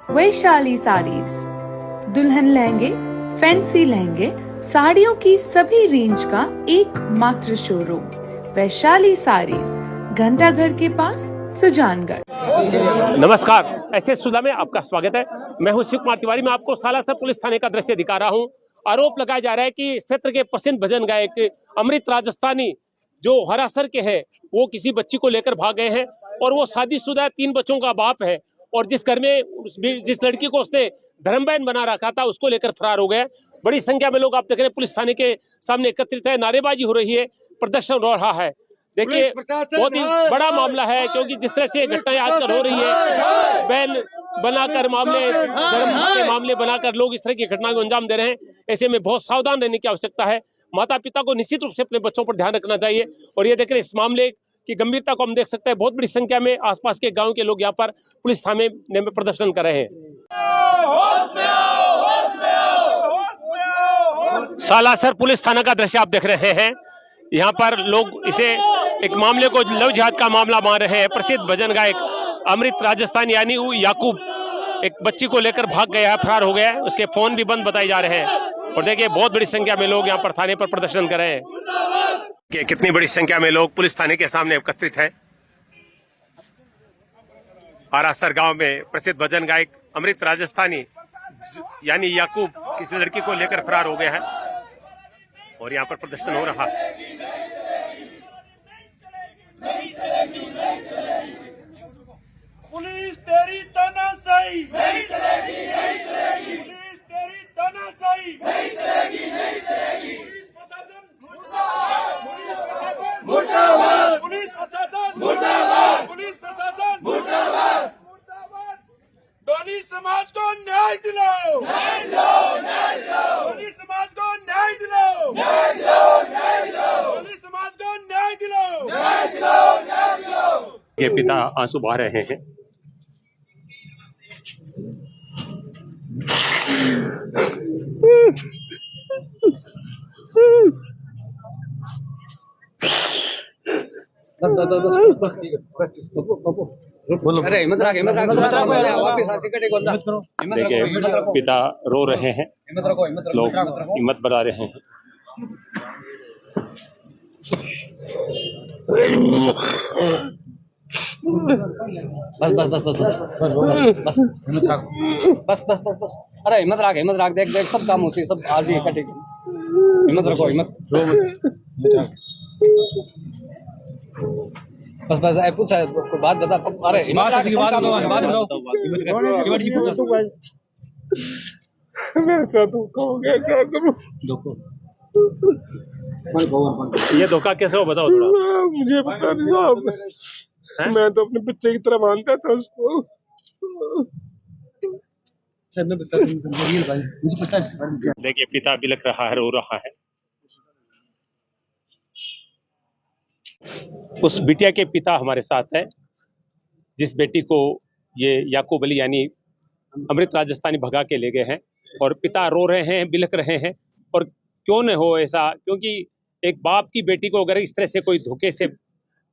वैशाली साड़ीज, दुल्हन लहंगे, फैंसी लहंगे, साड़ियों की सभी रेंज का एकमात्र शोरूम वैशाली साड़ीज, घंटाघर के पास, सुजानगढ़। नमस्कार, ऐसे सुधा में आपका स्वागत है। मैं हूं शिव कुमार तिवारी। मैं आपको सालासर पुलिस थाने का दृश्य दिखा रहा हूं। आरोप लगाया जा रहा है कि क्षेत्र के प्रसिद्ध भजन गायक अमृत राजस्थानी जो हरासर के हैं, वो किसी बच्ची को लेकर भाग गए हैं और वो शादीशुदा 3 बच्चों का बाप है और जिस घर में जिस लड़की को उसने धर्म बहन बना रखा था उसको लेकर फरार हो गया। बड़ी संख्या में लोग आप देख रहे हैं पुलिस थाने के सामने एकत्रित है, नारेबाजी हो रही है, प्रदर्शन हो रहा है। देखिए, बहुत ही बड़ा मामला है क्योंकि जिस तरह से घटनाएं आजकल हो रही है, बहन बनाकर मामले, धर्म के मामले बनाकर लोग इस तरह की घटनाओं को अंजाम दे रहे हैं। ऐसे में बहुत सावधान रहने की आवश्यकता है। माता पिता को निश्चित रूप से अपने बच्चों पर ध्यान रखना चाहिए। और ये देख रहे इस मामले की गंभीरता को हम देख सकते हैं। बहुत बड़ी संख्या में आसपास के गांव के लोग यहाँ पर पुलिस थाने में प्रदर्शन कर रहे हैं। सालासर पुलिस थाना का दृश्य आप देख रहे हैं। यहाँ पर लोग इसे एक मामले को लव जिहाद का मामला मान रहे हैं। प्रसिद्ध भजन गायक अमृत राजस्थानी यानी याकूब एक बच्ची को लेकर भाग गया है, फरार हो गया है। उसके फोन भी बंद बताए जा रहे हैं। और देखिए, बहुत बड़ी संख्या में लोग यहाँ पर थाने पर प्रदर्शन कर रहे हैं। कितनी बड़ी संख्या में लोग पुलिस थाने के सामने एकत्रित है। हरासर गांव में प्रसिद्ध भजन गायक अमृत राजस्थानी यानी याकूब किसी लड़की को लेकर फरार हो गया है और यहाँ पर प्रदर्शन हो रहा है। पुलिस तेरी तानाशाही नहीं चलेगी, नहीं चलेगी। पुलिस तेरी तानाशाही नहीं चलेगी, नहीं चलेगी। पुलिस प्रशासन मुर्दाबाद, पुलिस प्रशासन मुर्दाबाद, पुलिस प्रशासन मुर्दाबाद, पुलिस प्रशासन मुर्दाबाद, मुर्दाबाद। दोनी समाज को न्याय दिलाओ, न्याय दिलाओ, न्याय दिलाओ। दोनी समाज को न्याय दिलाओ, न्याय दिलाओ, न्याय दिलाओ। दोनी समाज को न्याय दिलाओ, न्याय दिलाओ, न्याय दिलाओ। ये पिता आंसू बहा रहे हैं। देखिए, पिता रो रहे हैं, लोग हिम्मत बढ़ा रहे हैं। बस बस बस बस बस हिम्मत रख, बस अरे हिम्मत रख, देख सब काम होती है, सब आज ही इकट्ठे। हिम्मत रखो, हिम्मत बस कुछ कोई बात बता। अरे हिम्मत रख, मेरे साथ धोखा हो गया, क्या करूं? ये धोखा कैसे हो, बताओ थोड़ा। मुझे पता नहीं साहब, मैं तो अपने बच्चे की तरह मानता था उसको। देखिए, पिता बिलख रहा है, रो रहा है। उस बिटिया के पिता हमारे साथ है जिस बेटी को ये याकूब अली यानी अमृत राजस्थानी भगा के ले गए हैं और पिता रो रहे हैं, बिलख रहे हैं। और क्यों न हो ऐसा, क्योंकि एक बाप की बेटी को अगर इस तरह से कोई धोखे से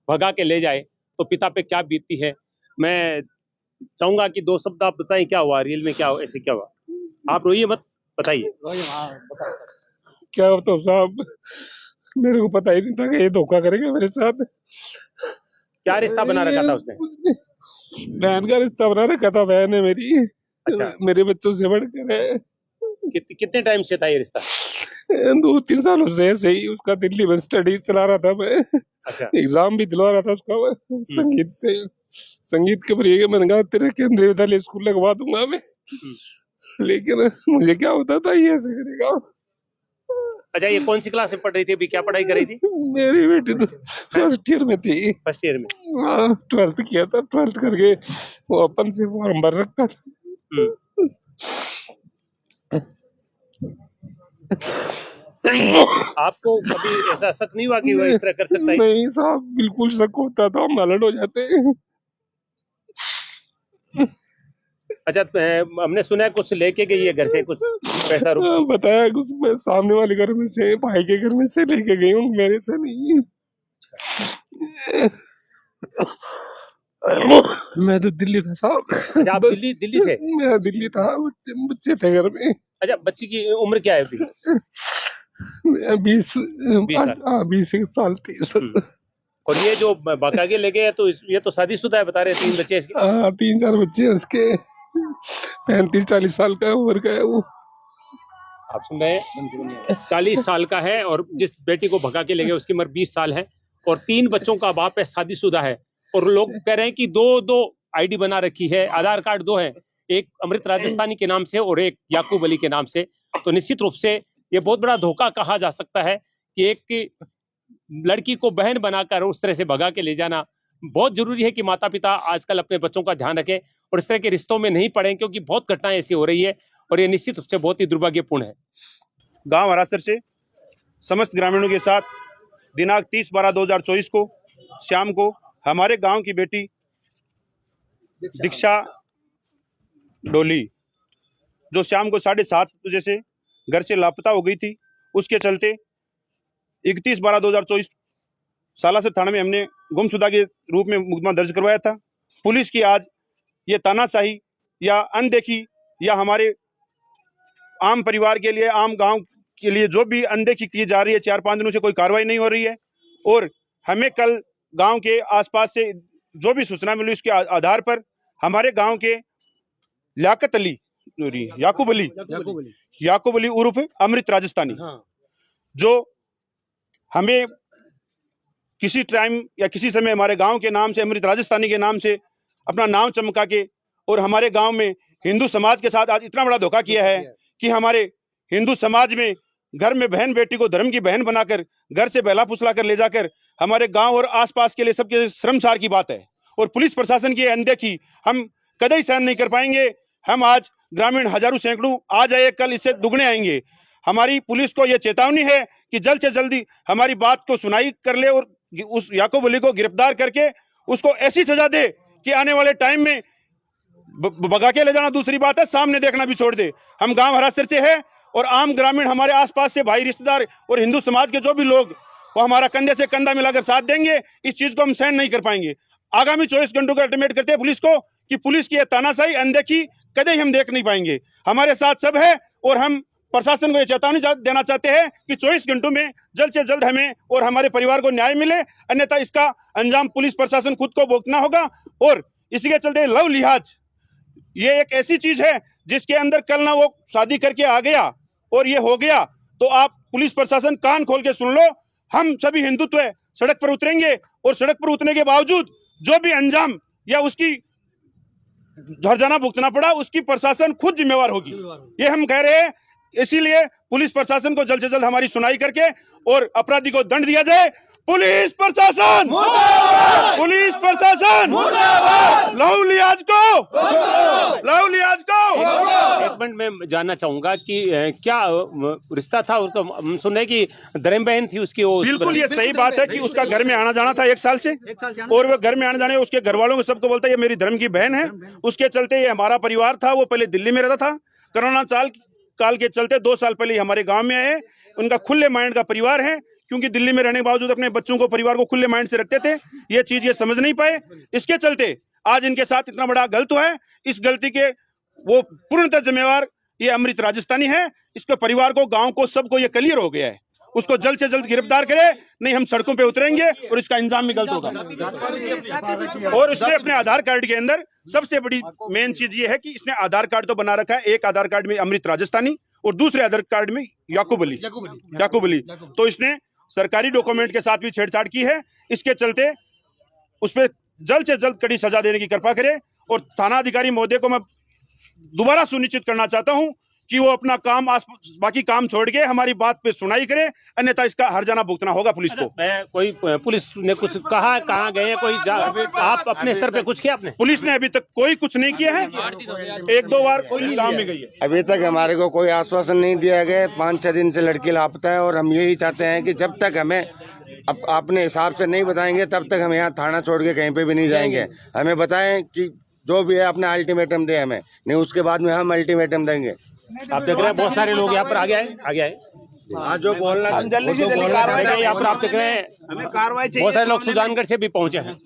भगा के ले जाए तो पिता पे क्या बीतती है। मैं चाहूंगा कि 2 शब्द आप बताएं, क्या हुआ रियल में, क्या ऐसे क्या हुआ। आप रोइए मत, बताइए। क्या बताऊं साहब, मेरे को पता ही नहीं था कि ये धोखा करेगा मेरे साथ। क्या रिश्ता बना रखा था उसने? बहन का रिश्ता बना रखा था, बहन है मेरी। अच्छा, मेरे बच्चों से बढ़कर है। कितने टाइम से था ये रिश्ता? 2-3 सालों से ऐसे ही। उसका दिल्ली में स्टडी चला रहा था मैं। अच्छा, एग्जाम भी दिलवा रहा था उसका संगीत से। संगीत के प्रिय मैंने कहा तेरे केंद्रीय विद्यालय स्कूल लगवा दूंगा मैं, लेकिन मुझे क्या होता था ये ऐसे करेगा। अच्छा, ये कौन सी क्लास में पढ़ रही थी, अभी क्या पढ़ाई कर रही थी? मेरी बेटी तो फर्स्ट ईयर में थी। फर्स्ट ईयर में? 12th किया था। 12th करके वो अपन से फॉर्म भर रखा था। आपको कभी ऐसा शक नहीं हुआ कि वो इस तरह कर सकता है? नहीं साहब, बिल्कुल शक होता था, हम अलर्ट हो जाते हैं। अच्छा, हमने सुना है कुछ लेके गई है घर से, कुछ पैसा बताया कुछ मैं सामने वाले घर में से, भाई के घर में से लेके गई हूँ, मेरे से नहीं। मैं तो दिल्ली था साहब। अच्छा, आप दिल्ली थे? मैं दिल्ली था, बच्चे थे घर में। अच्छा, बच्ची की उम्र क्या है अभी? 20 साल। 20 साल थी। और ये जो भगा के ले गए तो ये तो शादीशुदा है बता रहे, 3 बच्चे इसके। 3-4 बच्चे हैं इसके। 35-40 साल का उम्र का है वो। आप सुन रहे हैं, 40 साल का है और जिस बेटी को भगा के ले गए उसकी उम्र 20 साल है और 3 बच्चों का बाप है, शादीशुदा है। और लोग कह रहे हैं कि दो आईडी बना रखी है, आधार कार्ड 2 है, एक अमृत राजस्थानी के नाम से और एक याकूब अली के नाम से। तो निश्चित रूप से ये बहुत बड़ा धोखा कहा जा सकता है कि एक लड़की को बहन बनाकर उस तरह से भगा के ले जाना। बहुत जरूरी है कि माता पिता आजकल अपने बच्चों का ध्यान रखें और इस तरह के रिश्तों में नहीं पड़े, क्योंकि बहुत घटनाएं ऐसी हो रही है और ये निश्चित रूप से बहुत ही दुर्भाग्यपूर्ण है। गांव हरासर से समस्त ग्रामीणों के साथ दिनांक 30/12/2024 को शाम को हमारे गांव की बेटी दीक्षा डोली, जो शाम को 7:30 बजे से घर से लापता हो गई थी, उसके चलते 31/12/2024 सालासर थाने में हमने गुमशुदा के रूप में मुकदमा दर्ज करवाया था। पुलिस की आज ये तानाशाही या अनदेखी या हमारे आम परिवार के लिए, आम गांव के लिए जो भी अनदेखी की जा रही है, 4-5 दिनों से कोई कार्रवाई नहीं हो रही है। और हमें कल गांव के आसपास से जो भी सूचना मिली उसके आधार पर हमारे गांव के लियाकत अली, याकूब अली उर्फ अमृत राजस्थानी, जो हमें किसी टाइम या किसी समय हमारे गांव के नाम से, अमृत राजस्थानी के नाम से अपना नाम चमका के और हमारे गांव में हिंदू समाज के साथ आज इतना बड़ा धोखा किया है कि हमारे हिंदू समाज में घर में बहन बेटी को धर्म की बहन बनाकर घर से बहला फुसला कर ले जाकर हमारे गांव और आसपास के लिए सबके शर्मसार की बात है। और पुलिस प्रशासन की अनदेखी हम कभी सहन नहीं कर पाएंगे। हम आज ग्रामीण हजारों सैकड़ों आज आए, कल इससे दुगने आएंगे। हमारी पुलिस को यह चेतावनी है कि जल्द से जल्दी हमारी बात को सुनाई कर ले और उस याकूब अली को गिरफ्तार करके उसको ऐसी सजा दे कि आने वाले टाइम में भगा के ले जाना दूसरी बात है, सामने देखना भी छोड़ दे। हम गांव हरासर से है और आम ग्रामीण हमारे आसपास से भाई रिश्तेदार और हिंदू समाज के जो भी लोग वो हमारा कंधे से कंधा मिलाकर साथ देंगे। इस चीज को हम सहन नहीं कर पाएंगे। आगामी 24 घंटों का अल्टीमेट करते हैं पुलिस को कि पुलिस की तानाशाही अनदेखी कभी हम देख नहीं पाएंगे। हमारे साथ सब है और हम प्रशासन को यह चेतावनी देना चाहते हैं कि 24 घंटों में जल्द से जल्द हमें और हमारे परिवार को न्याय मिले, अन्यथा इसका अंजाम पुलिस प्रशासन खुद को भुगतना होगा। और इसी के चलते लव लिहाज ये एक ऐसी चीज है जिसके अंदर कल ना वो शादी करके आ गया और ये हो गया, तो आप पुलिस प्रशासन कान खोल के सुन लो। हम सभी हिंदुत्व सड़क पर उतरेंगे और सड़क पर उतरने के बावजूद जो भी अंजाम या उसकी हर्जाना भुगतना पड़ा उसकी प्रशासन खुद जिम्मेवार होगी, ये हम कह रहे हैं। इसीलिए पुलिस प्रशासन को जल्द से जल्द हमारी सुनाई करके और अपराधी को दंड दिया जाए। पुलिस प्रशासन मुर्दाबाद! पुलिस प्रशासन मुर्दाबाद! लव लिहाज को एक मिनट में जानना चाहूंगा कि क्या रिश्ता था उसका? हम सुन रहे कि धर्म बहन थी उसकी। बिल्कुल ये सही बात है कि उसका घर में आना जाना था 1 साल से और वो घर में आने जाने उसके घर वालों को सबको बोलता है ये मेरी धर्म की बहन है। उसके चलते ये हमारा परिवार था, वो पहले दिल्ली में रहता था। कोरोना काल के चलते 2 साल पहले हमारे गाँव में आए। उनका खुले माइंड का परिवार है, क्योंकि दिल्ली में रहने के बावजूद अपने बच्चों को, परिवार को खुले माइंड से रखते थे। ये चीज ये समझ नहीं पाए, इसके चलते आज इनके साथ इतना बड़ा गलत हुआ है। इस गलती के वो पूर्णतः जिम्मेवार ये अमृत राजस्थानी है। इसके परिवार को, गांव को, सबको ये क्लियर हो गया है। उसको जल्द से जल्द गिरफ्तार करे, नहीं हम सड़कों पे उतरेंगे और इसका इंजाम भी गलत होगा। और उसने अपने आधार कार्ड के अंदर सबसे बड़ी मेन चीज ये है कि इसने आधार कार्ड तो बना रखा है, एक आधार कार्ड में अमृत राजस्थानी और दूसरे आधार कार्ड में याकूब अली। तो इसने सरकारी डॉक्यूमेंट के साथ भी छेड़छाड़ की है। इसके चलते उस पर जल्द से जल्द कड़ी सजा देने की कृपा करे। और थाना अधिकारी महोदय को मैं दोबारा सुनिश्चित करना चाहता हूं कि वो अपना काम, बाकी काम छोड़ के हमारी बात पे सुनाई करे, अन्यथा इसका हर्जाना भुगतना होगा पुलिस को। कोई पुलिस ने कुछ कहा, कहाँ गए कोई? आप अपने स्तर पे कुछ किया आपने? पुलिस ने अभी तक कोई कुछ नहीं किया है। 1-2 बार कोई गाँव में गई है। अभी तक हमारे को कोई आश्वासन नहीं दिया गया। 5-6 दिन से लड़की लापता है और हम यही चाहते हैं कि जब तक हमें अपने हिसाब से नहीं बताएंगे तब तक हम यहाँ थाना छोड़ के कहीं पे भी नहीं जाएंगे। हमें बताएं कि जो भी है अपना अल्टीमेटम दे हमें, नहीं उसके बाद में हम अल्टीमेटम देंगे। आप देख रहे हैं बहुत सारे लोग यहाँ पर आगे आए। आज जो बोलना यहाँ पर आप देख रहे हैं बहुत सारे लोग सुजानगढ़ से भी पहुंचे हैं।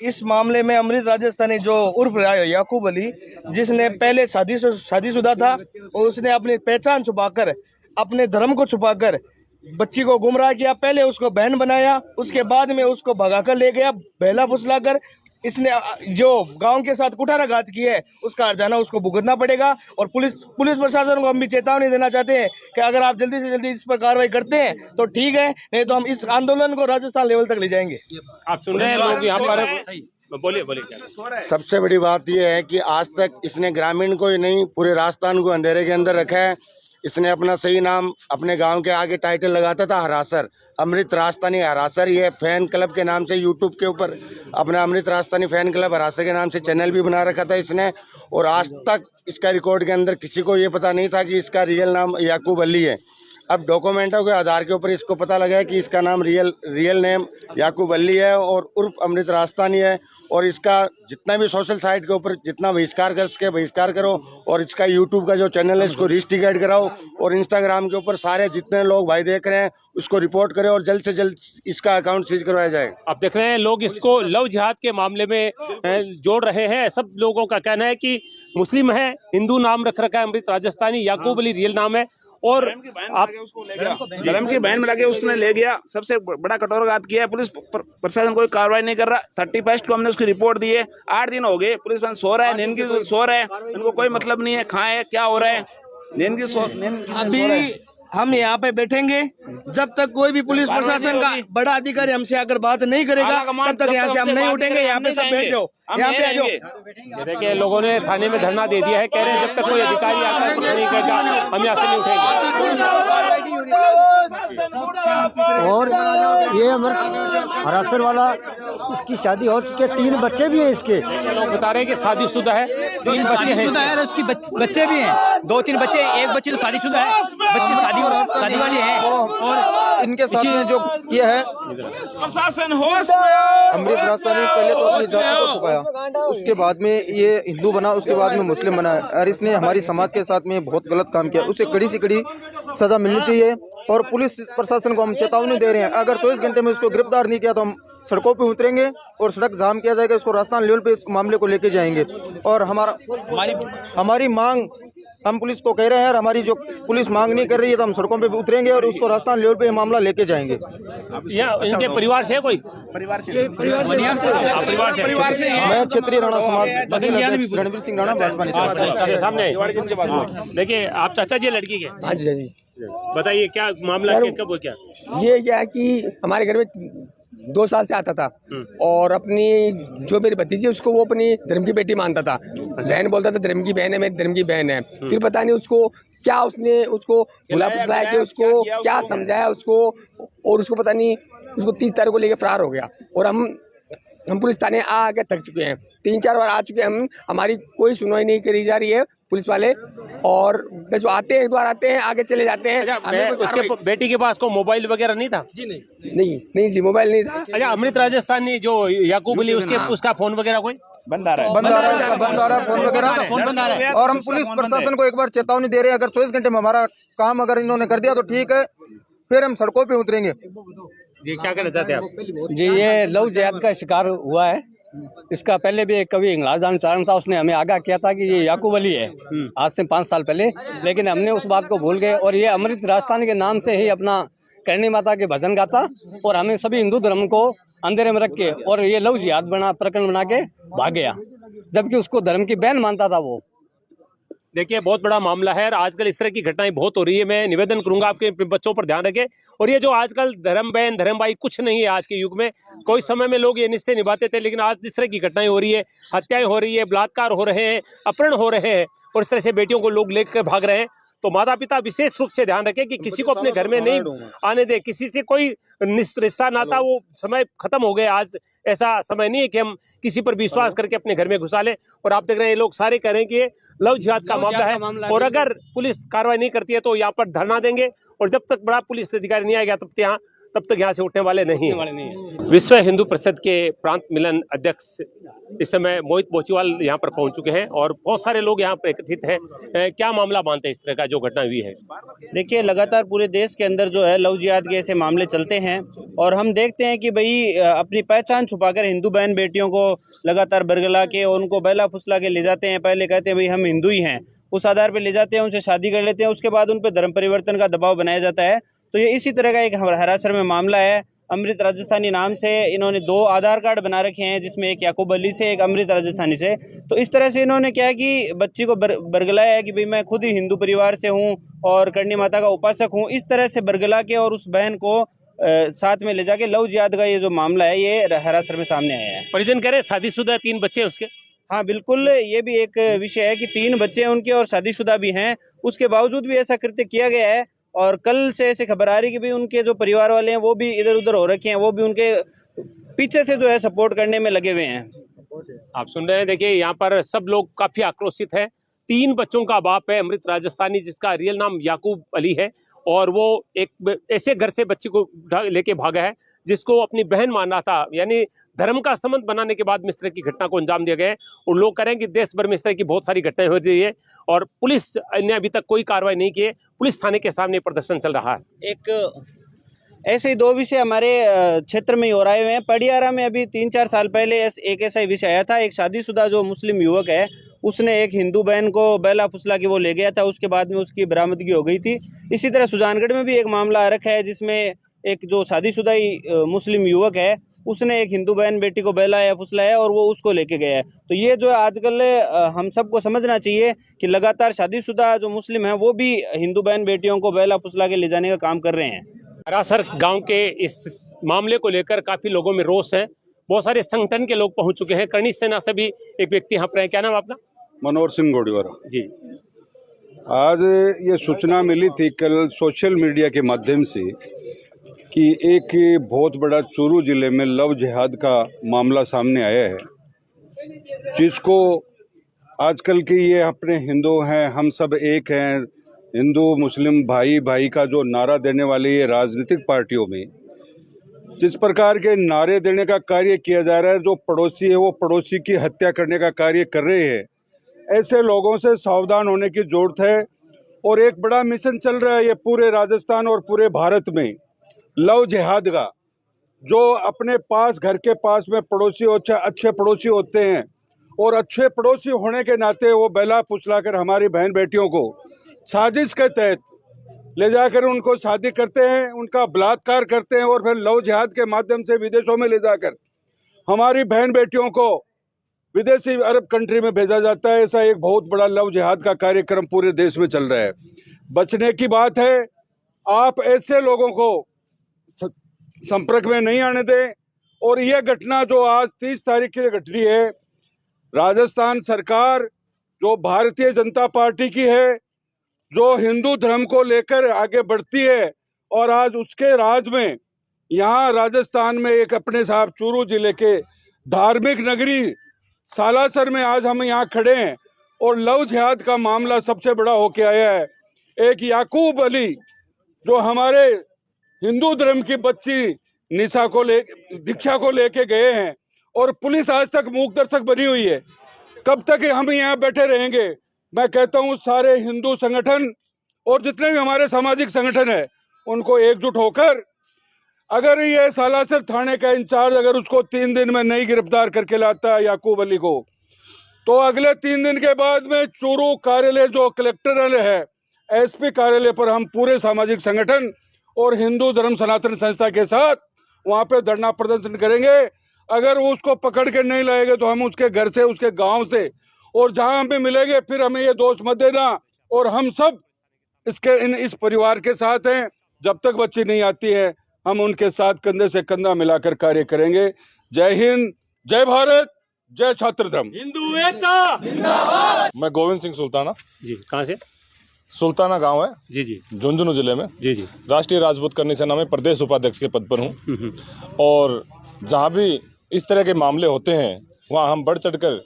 इस मामले में अमृत राजस्थानी जो उर्फ याकूब अली, जिसने पहले शादीशुदा था और उसने अपनी पहचान छुपाकर, अपने धर्म को छुपाकर बच्ची को गुमराह किया। पहले उसको बहन बनाया, उसके बाद में उसको भगाकर ले गया, बहला फुसलाकर। इसने जो गांव के साथ कुठाराघात किया है उसका हर्जाना उसको भुगतना पड़ेगा। और पुलिस प्रशासन को हम भी चेतावनी देना चाहते हैं कि अगर आप जल्दी से जल्दी इस पर कार्रवाई करते हैं तो ठीक है, नहीं तो हम इस आंदोलन को राजस्थान लेवल तक ले जाएंगे। आप सुन रहे हैं लोग यहाँ पर, बोलिए क्या। सबसे बड़ी बात यह है कि आज तक इसने ग्रामीण को ही नहीं पूरे राजस्थान को अंधेरे के अंदर रखा है। इसने अपना सही नाम अपने गांव के आगे टाइटल लगाता था हरासर, अमृत राजस्थानी हरासर। ये फैन क्लब के नाम से यूट्यूब के ऊपर अपना अमृत राजस्थानी फैन क्लब हरासर के नाम से चैनल भी बना रखा था इसने। और आज तक इसका रिकॉर्ड के अंदर किसी को ये पता नहीं था कि इसका रियल नाम याकूब अली है। अब डॉक्यूमेंटों के आधार के ऊपर इसको पता लगा है कि इसका नाम रियल नेम याकूब अली है और उर्फ अमृत राजस्थानी है। और इसका जितना भी सोशल साइट के ऊपर जितना बहिष्कार कर सके बहिष्कार करो, और इसका यूट्यूब का जो चैनल है इसको रिस्ट्रिकेट कराओ, और इंस्टाग्राम के ऊपर सारे जितने लोग भाई देख रहे हैं उसको रिपोर्ट करें और जल्द से जल्द इसका अकाउंट सीज करवाया जाए। आप देख रहे हैं लोग इसको लव जिहाद के मामले में जोड़ रहे हैं। सब लोगों का कहना है कि मुस्लिम है, हिंदू नाम रख रखा है अमृत राजस्थानी, याकूब अली रियल नाम है, और आप धर्म की बहन मिला के उसने ले गया। सबसे बड़ा कठोरघात किया है। पुलिस प्रशासन कोई कार्रवाई नहीं कर रहा। 31 को हमने उसकी रिपोर्ट दी है। 8 दिन हो गए, पुलिस प्रशासन सो रहा है, नींद की सो रहा है, इनको कोई मतलब नहीं है कहाँ है क्या हो रहा है, नींद की अभी हम यहाँ पे बैठेंगे जब तक कोई भी पुलिस प्रशासन का बड़ा अधिकारी हमसे अगर बात नहीं करेगा तब तक यहाँ से हम नहीं उठेंगे। यहाँ पे सब बैठ जाओ, यहाँ पे आ जाओ। देखिए लोगों ने थाने में धरना दे दिया है, कह रहे हैं जब तक कोई अधिकारी आता है कुछ नहीं करेगा हम यहाँ से नहीं उठेंगे। और ये अमृत हरासर वाला, इसकी शादी हो चुकी है, 3 बच्चे भी हैं इसके। लोग बता रहे हैं कि शादीशुदा है, 3 बच्चे हैं और उसकी बच्चे भी हैं, 2-3 बच्चे, एक बच्ची तो शादीशुदा है, बच्ची शादी वाली है। और इनके साथ में जो ये है प्रशासन होश अमृत राजस्थानी पहले तो अपनी जाति को छुपाया, उसके बाद में ये हिंदू बना, उसके बाद में मुस्लिम बना, और इसने हमारी समाज के साथ में बहुत गलत काम किया। उसे कड़ी से कड़ी सजा मिलनी चाहिए। और पुलिस प्रशासन को हम चेतावनी दे रहे हैं, अगर 24 घंटे में उसको गिरफ्तार नहीं किया तो हम सड़कों पे उतरेंगे और सड़क जाम किया जाएगा। इसको राजस्थान लेवल पे इस मामले को लेके जाएंगे। और हमारी मांग हम पुलिस को कह रहे हैं, और हमारी जो पुलिस मांग नहीं कर रही है तो हम सड़कों पे भी उतरेंगे और उसको राजस्थान लेवल पे ये मामला लेके जाएंगे। इनके परिवार से कोई परिवार से मैं क्षेत्रीय राणा समाज रणवीर सिंह राणा भाजपा सामने। देखिए आप चाचा जी लड़की के, हाँ जी बताइए क्या मामला, कब क्या ये क्या है कि हमारे घर में 2 साल से आता था और अपनी जो मेरी भतीजी उसको वो अपनी धर्म की बेटी मानता था। बहन बोलता था धर्म की बहन है, मेरी धर्म की बहन है। फिर पता नहीं उसको क्या उसने उसको भुला फुसलाया कि उसको क्या समझाया उसको, और उसको पता नहीं उसको 30 तारीख को लेके फरार हो गया। और हम पुलिस थाने आके थक चुके हैं, 3-4 बार आ चुके हैं हमारी कोई सुनवाई नहीं करी जा रही है पुलिस वाले। और बस वो आते हैं, एक बार आते हैं, आगे चले जाते हैं। उसके बेटी के पास को मोबाइल वगैरह नहीं था? जी नहीं जी, मोबाइल नहीं था। अच्छा, अमृत राजस्थानी जो याकूब अली उसका फोन वगैरह कोई बंद आ रहा है फोन वगैरह। और हम पुलिस प्रशासन को एक बार चेतावनी दे रहे हैं, अगर 24 घंटे में हमारा काम अगर इन्होंने कर दिया तो ठीक है, फिर हम सड़कों पे उतरेंगे। जी क्या कहना चाहते हैं आप? जी ये लव जिहाद का शिकार हुआ है। इसका पहले भी एक कवि इंगलाज चारण था, उसने हमें आगाह किया था कि ये याकूब अली है आज से 5 साल पहले, लेकिन हमने उस बात को भूल गए। और ये अमृत राजस्थानी के नाम से ही अपना करणी माता के भजन गाता और हमें सभी हिंदू धर्म को अंधेरे में रख के, और ये लव जिहाद प्रकरण बना के भाग गया, जबकि उसको धर्म की बहन मानता था वो। देखिए बहुत बड़ा मामला है और आजकल इस तरह की घटनाएं बहुत हो रही है। मैं निवेदन करूंगा आपके बच्चों पर ध्यान रखें। और ये जो आजकल धर्म बहन धर्म भाई कुछ नहीं है आज के युग में। कोई समय में लोग ये रिश्ते निभाते थे, लेकिन आज इस तरह की घटनाएं हो रही है, हत्याएं हो रही है, बलात्कार हो रहे हैं, अपहरण हो रहे हैं, और इस तरह से बेटियों को लोग लेकर भाग रहे हैं। तो माता पिता विशेष रूप से ध्यान रखें कि किसी को अपने घर में नहीं आने दे, किसी से कोई रिश्ता नाता वो समय खत्म हो गया। आज ऐसा समय नहीं है कि हम किसी पर विश्वास करके अपने घर में घुसा लें। और आप देख रहे हैं ये लोग सारे कह रहे हैं कि ये लव जिहाद का मामला है, और अगर पुलिस कार्रवाई नहीं करती है तो यहाँ पर धरना देंगे, और जब तक बड़ा पुलिस अधिकारी नहीं आएगा तब यहाँ तब तक यहाँ से उठने वाले नहीं हैं। विश्व हिंदू परिषद के प्रांत मिलन अध्यक्ष इस समय मोहित बोचीवाल यहाँ पर पहुंच चुके हैं और बहुत सारे लोग यहाँ पर एकत्रित हैं। क्या मामला मानते हैं इस तरह का जो घटना हुई है? देखिए, लगातार पूरे देश के अंदर जो है लव जिहाद के ऐसे मामले चलते हैं और हम देखते हैं कि भाई अपनी पहचान छुपाकर हिंदू बहन बेटियों को लगातार बरगला के और उनको बैला फुसला के ले जाते हैं। पहले कहते हैं भाई हम हिंदू ही हैं, उस आधार पर ले जाते हैं, उनसे शादी कर लेते हैं, उसके बाद उन पर धर्म परिवर्तन का दबाव बनाया जाता है। तो ये इसी तरह का एक हरासर में मामला है। अमृत राजस्थानी नाम से इन्होंने 2 आधार कार्ड बना रखे हैं, जिसमें एक याकूब अली से, एक अमृत राजस्थानी से। तो इस तरह से इन्होंने क्या है कि बच्ची को बरगलाया है कि भाई मैं खुद ही हिंदू परिवार से हूँ और करणी माता का उपासक हूँ। इस तरह से बरगला के और उस बहन को साथ में ले जाके लव जिहाद का ये जो मामला है ये हरासर में सामने आया है। परिजन कह रहे शादीशुदा 3 बच्चे हैं उसके। हाँ बिल्कुल, ये भी एक विषय है कि 3 बच्चे हैं उनके और शादीशुदा भी हैं, उसके बावजूद भी ऐसा कृत्य किया गया है। और कल से ऐसे खबर आ रही कि भी उनके जो परिवार वाले हैं वो भी इधर उधर हो रखे हैं, वो भी उनके पीछे से जो है सपोर्ट करने में लगे हुए हैं। आप सुन रहे हैं, देखिए यहाँ पर सब लोग काफी आक्रोशित है। 3 बच्चों का बाप है अमृत राजस्थानी, जिसका रियल नाम याकूब अली है और वो एक ऐसे घर से बच्ची को लेके भागा है जिसको अपनी बहन माना था। यानी धर्म का संबंध बनाने के बाद इस तरह की घटना को अंजाम दिया गया है और लोग कह रहे हैं कि देश भर में इस तरह की बहुत सारी घटनाएं हो रही है और पुलिस ने अभी तक कोई कार्रवाई नहीं की है। पुलिस थाने के सामने प्रदर्शन चल रहा है। एक ऐसे ही 2 विषय हमारे क्षेत्र में ही हो रहे हैं। पडियारा में अभी 3-4 साल पहले एक ऐसा ही विषय आया था। एक शादीशुदा जो मुस्लिम युवक है उसने एक हिंदू बहन को बैला फुसला के वो ले गया था, उसके बाद में उसकी बरामदगी हो गई थी। इसी तरह सुजानगढ़ में भी एक मामला आ रखा है जिसमें एक जो शादीशुदा मुस्लिम युवक है उसने एक हिंदू बहन बेटी को बहलाया फुसलाया और वो उसको लेके गया है। तो ये जो आजकल हम सबको समझना चाहिए कि लगातार शादीशुदा जो मुस्लिम हैं वो भी हिंदू बहन बेटियों को बहला फुसला के ले जाने का काम कर रहे हैं। हरासर गांव के इस मामले को लेकर काफी लोगों में रोष है। बहुत सारे संगठन के लोग पहुंच चुके हैं। कर्णी सेना से भी एक व्यक्ति यहाँ पर है। क्या नाम आपका? मनोहर सिंह गोड़ीवारा जी। आज ये सूचना मिली थी कल सोशल मीडिया के माध्यम से कि एक बहुत बड़ा चूरू जिले में लव जिहाद का मामला सामने आया है, जिसको आजकल के ये अपने हिंदू हैं, हम सब एक हैं, हिंदू मुस्लिम भाई भाई का जो नारा देने वाले ये राजनीतिक पार्टियों में जिस प्रकार के नारे देने का कार्य किया जा रहा है, जो पड़ोसी है वो पड़ोसी की हत्या करने का कार्य कर रहे हैं, ऐसे लोगों से सावधान होने की जरूरत है। और एक बड़ा मिशन चल रहा है ये पूरे राजस्थान और पूरे भारत में, लव जिहाद का, जो अपने पास घर के पास में पड़ोसी अच्छे पड़ोसी होते हैं और अच्छे पड़ोसी होने के नाते वो बैला फुसला कर हमारी बहन बेटियों को साजिश के तहत ले जाकर उनको शादी करते हैं, उनका बलात्कार करते हैं और फिर लव जिहाद के माध्यम से विदेशों में ले जाकर हमारी बहन बेटियों को विदेशी अरब कंट्री में भेजा जाता है। ऐसा एक बहुत बड़ा लव जिहाद का कार्यक्रम पूरे देश में चल रहा है। बचने की बात है, आप ऐसे लोगों को संपर्क में नहीं आने दें। और यह घटना जो आज 30 तारीख की घटनी है, राजस्थान सरकार जो भारतीय जनता पार्टी की है, जो हिंदू धर्म को लेकर आगे बढ़ती है और आज उसके राज में यहाँ राजस्थान में एक अपने साहब चूरू जिले के धार्मिक नगरी सालासर में आज हम यहाँ खड़े हैं और लव जिहाद का मामला सबसे बड़ा होके आया है। एक याकूब अली जो हमारे हिंदू धर्म की बच्ची दीक्षा को लेके गए हैं और पुलिस आज तक मूक दर्शक बनी हुई है। कब तक हम यहाँ बैठे रहेंगे? मैं कहता हूँ सारे हिंदू संगठन और जितने भी हमारे सामाजिक संगठन है उनको एकजुट होकर, अगर ये सालासर थाने का इंचार्ज अगर उसको 3 दिन में नहीं गिरफ्तार करके लाता है याकूब अली को, तो अगले 3 दिन के बाद में चूरू कार्यालय जो कलेक्टर है, एसपी कार्यालय पर हम पूरे सामाजिक संगठन और हिंदू धर्म सनातन संस्था के साथ वहाँ पे धरना प्रदर्शन करेंगे। अगर वो उसको पकड़ के नहीं लाएंगे तो हम उसके घर से, उसके गांव से और जहां हमें मिलेंगे फिर हमें ये दोष मत देना। और हम सब इस परिवार के साथ हैं। जब तक बच्ची नहीं आती है हम उनके साथ कंधे से कंधा मिलाकर कार्य करेंगे। जय हिंद, जय भारत, जय छात्र धर्म, हिंदू एकता। मैं गोविंद सिंह सुल्ताना जी। कहाँ से? सुल्ताना गांव है जी जी, झुंझुनू जिले में। जी जी। राष्ट्रीय राजपूत करनी सेना में प्रदेश उपाध्यक्ष के पद पर हूँ। और जहाँ भी इस तरह के मामले होते हैं वहाँ हम बढ़ चढ़कर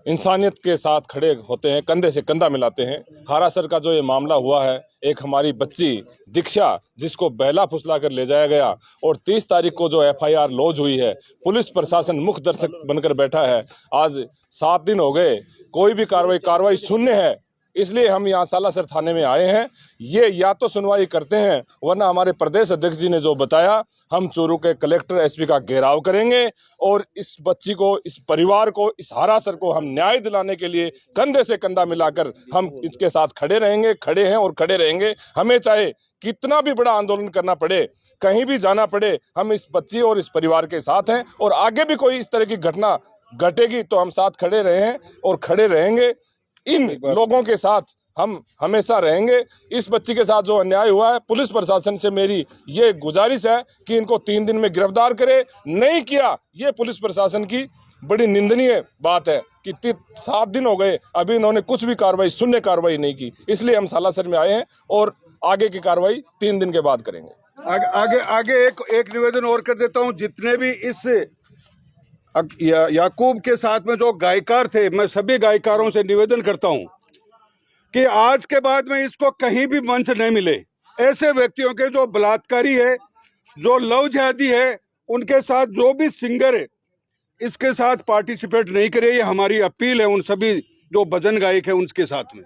इंसानियत के साथ खड़े होते हैं, कंधे से कंधा मिलाते हैं। हारासर का जो ये मामला हुआ है, एक हमारी बच्ची दीक्षा जिसको बहला फुसला कर ले जाया गया और 30 तारीख को जो FIR लॉन्च हुई है, पुलिस प्रशासन मुख्य दर्शक बनकर बैठा है। आज 7 दिन हो गए, कोई भी कार्रवाई शून्य है। इसलिए हम यहाँ सालासर थाने में आए हैं। ये या तो सुनवाई करते हैं, वरना हमारे प्रदेश अध्यक्ष जी ने जो बताया, हम चूरू के कलेक्टर SP का घेराव करेंगे और इस बच्ची को, इस परिवार को, इस हारासर को हम न्याय दिलाने के लिए कंधे से कंधा मिलाकर हम इसके साथ खड़े रहेंगे, खड़े हैं और खड़े रहेंगे। हमें चाहे कितना भी बड़ा आंदोलन करना पड़े, कहीं भी जाना पड़े, हम इस बच्ची और इस परिवार के साथ हैं। और आगे भी कोई इस तरह की घटना घटेगी तो हम साथ खड़े रहे हैं और खड़े रहेंगे। इन लोगों के साथ हम हमेशा रहेंगे। इस बच्ची के साथ जो अन्याय हुआ है, पुलिस प्रशासन से मेरी ये गुजारिश है कि इनको 3 दिन में गिरफ्तार करे। नहीं किया, ये पुलिस प्रशासन की बड़ी निंदनीय बात है कि 7 दिन हो गए, अभी इन्होंने कुछ भी कार्रवाई, शून्य कार्रवाई नहीं की। इसलिए हम सालासर में आए हैं और आगे की कार्रवाई 3 दिन के बाद करेंगे। आगे एक निवेदन और कर देता हूं। जितने भी इस याकूब के साथ में जो गायकार थे, मैं सभी गायकारों से निवेदन करता हूं कि आज के बाद में इसको कहीं भी मंच नहीं मिले। ऐसे व्यक्तियों के जो बलात्कारी है, जो लव जिहादी है, उनके साथ जो भी सिंगर है, इसके साथ पार्टिसिपेट नहीं करे। ये हमारी अपील है उन सभी जो भजन गायक है उनके साथ में।